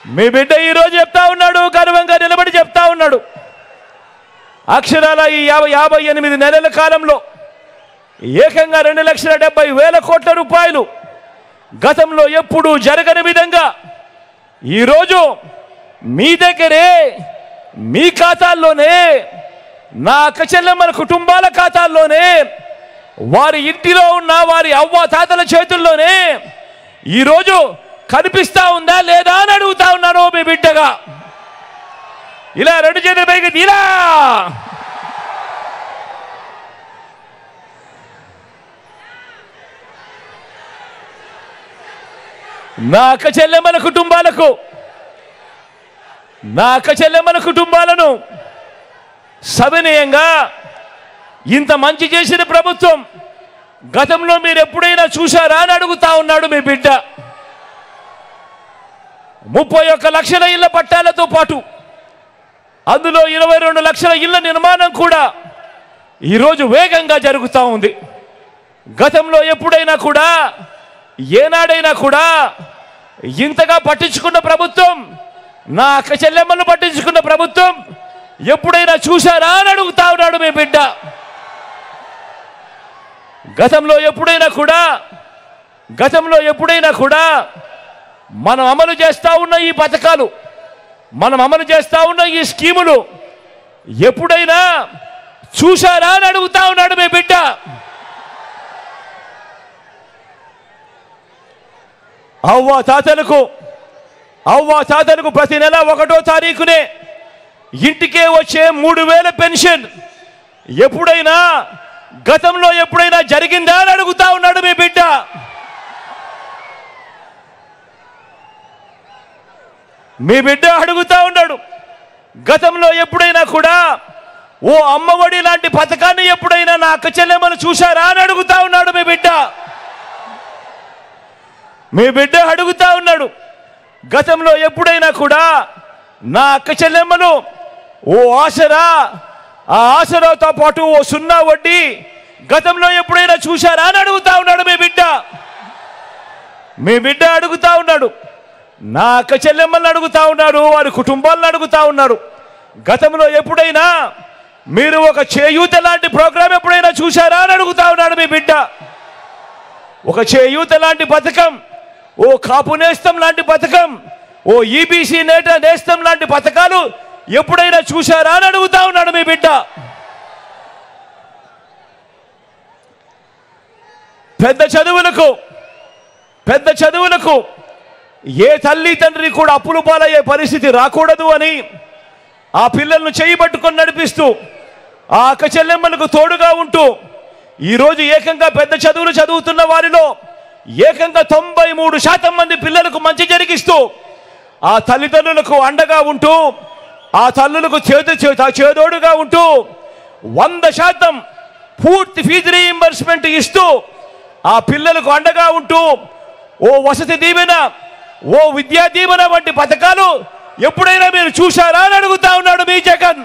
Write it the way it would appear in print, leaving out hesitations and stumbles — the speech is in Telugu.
మీ బిడ్డ ఈరోజు చెప్తా ఉన్నాడు, గర్వంగా నిలబడి చెప్తా ఉన్నాడు, అక్షరాల ఈ 58 నెలల కాలంలో ఏకంగా 2,70,000 కోట్ల రూపాయలు గతంలో ఎప్పుడూ జరగని విధంగా ఈరోజు మీ దగ్గరే, మీ ఖాతాల్లోనే, నా అక్క చెల్లెమ్మల కుటుంబాల ఖాతాల్లోనే, వారి ఇంటిలో ఉన్న వారి అవ్వ తాతల చేతుల్లోనే ఈరోజు కనిపిస్తా ఉందా లేదా అని అడుగుతా ఉన్నాను మీ బిడ్డగా. ఇలా 2 చేతుల పైకి తీరా. నా అక్క చెల్లెమ్మల కుటుంబాలను సవినయంగా ఇంత మంచి చేసిన ప్రభుత్వం గతంలో మీరు ఎప్పుడైనా చూశారా అని అడుగుతా ఉన్నాడు మీ బిడ్డ. 31 లక్షల ఇళ్ల పట్టాలతో పాటు అందులో 22 లక్షల ఇళ్ల నిర్మాణం కూడా ఈరోజు వేగంగా జరుగుతూ ఉంది. గతంలో ఎప్పుడైనా కూడా, ఏనాడైనా కూడా ఇంతగా పట్టించుకున్న ప్రభుత్వం, నా అక్క చెల్లెమ్మను పట్టించుకున్న ప్రభుత్వం ఎప్పుడైనా చూశారా అని అడుగుతా ఉన్నాడు మీ బిడ్డ. గతంలో ఎప్పుడైనా కూడా మనం అమలు చేస్తూ ఉన్న ఈ పథకాలు, మనం అమలు చేస్తూ ఉన్న ఈ స్కీములు ఎప్పుడైనా చూశారా అని అడుగుతా ఉన్నాడు మీ బిడ్డ. అవ్వ తాతలకు ప్రతి నెల 1వ తారీఖునే ఇంటికే వచ్చే 3,000 పెన్షన్ ఎప్పుడైనా గతంలో ఎప్పుడైనా జరిగిందా అని అడుగుతా ఉన్నాడు మీ బిడ్డ. మీ బిడ్డ అడుగుతా ఉన్నాడు, గతంలో ఎప్పుడైనా కూడా ఓ అమ్మఒడి లాంటి పథకాన్ని ఎప్పుడైనా నా అక్క చెల్లెమ్మలు చూశారా అని అడుగుతా ఉన్నాడు మీ బిడ్డ. మీ బిడ్డ అడుగుతా ఉన్నాడు, గతంలో ఎప్పుడైనా కూడా నా అక్క చెల్లెమ్మలు ఓ ఆసరా, ఆ ఆసరాతో పాటు ఓ 0 వడ్డీ గతంలో ఎప్పుడైనా చూశారా అని అడుగుతా ఉన్నాడు మీ బిడ్డ. మీ బిడ్డ అడుగుతా ఉన్నాడు, నా అక్క చెల్లెమ్మల్ని అడుగుతా ఉన్నాడు, వారి కుటుంబాలను అడుగుతా ఉన్నారు, గతంలో ఎప్పుడైనా మీరు ఒక చేయూత లాంటి ప్రోగ్రాం ఎప్పుడైనా చూశారా అని అడుగుతా ఉన్నాడు మీ బిడ్డ. ఒక చేయూత లాంటి పథకం, ఓ కాపు నేస్తం లాంటి పథకం, ఓ ఈబీసీ నేస్తం లాంటి పథకాలు ఎప్పుడైనా చూశారా అని అడుగుతా ఉన్నాడు మీ బిడ్డ. పెద్ద చదువులకు ఏ తల్లి తండ్రి కూడా అప్పులు పాలయ్యే పరిస్థితి రాకూడదు అని ఆ పిల్లలను చేయబట్టుకొని నడిపిస్తూ, ఆ అక్క చెల్లెమ్మలకు తోడుగా ఉంటూ ఈరోజు ఏకంగా పెద్ద చదువులు చదువుతున్న వారిలో ఏకంగా 93% మంది పిల్లలకు మంచి జరిగిస్తూ, ఆ తల్లిదండ్రులకు అండగా ఉంటూ, ఆ తల్లులకు చేదోడుగా ఉంటూ 100% పూర్తి ఫీజు రీయింబర్స్మెంట్ ఇస్తూ, ఆ పిల్లలకు అండగా ఉంటూ ఓ వసతి దీవెన, ఓ విద్యా దీవెన వంటి పథకాలు ఎప్పుడైనా మీరు చూశారా అని అడుగుతా ఉన్నాడు మీ జగన్.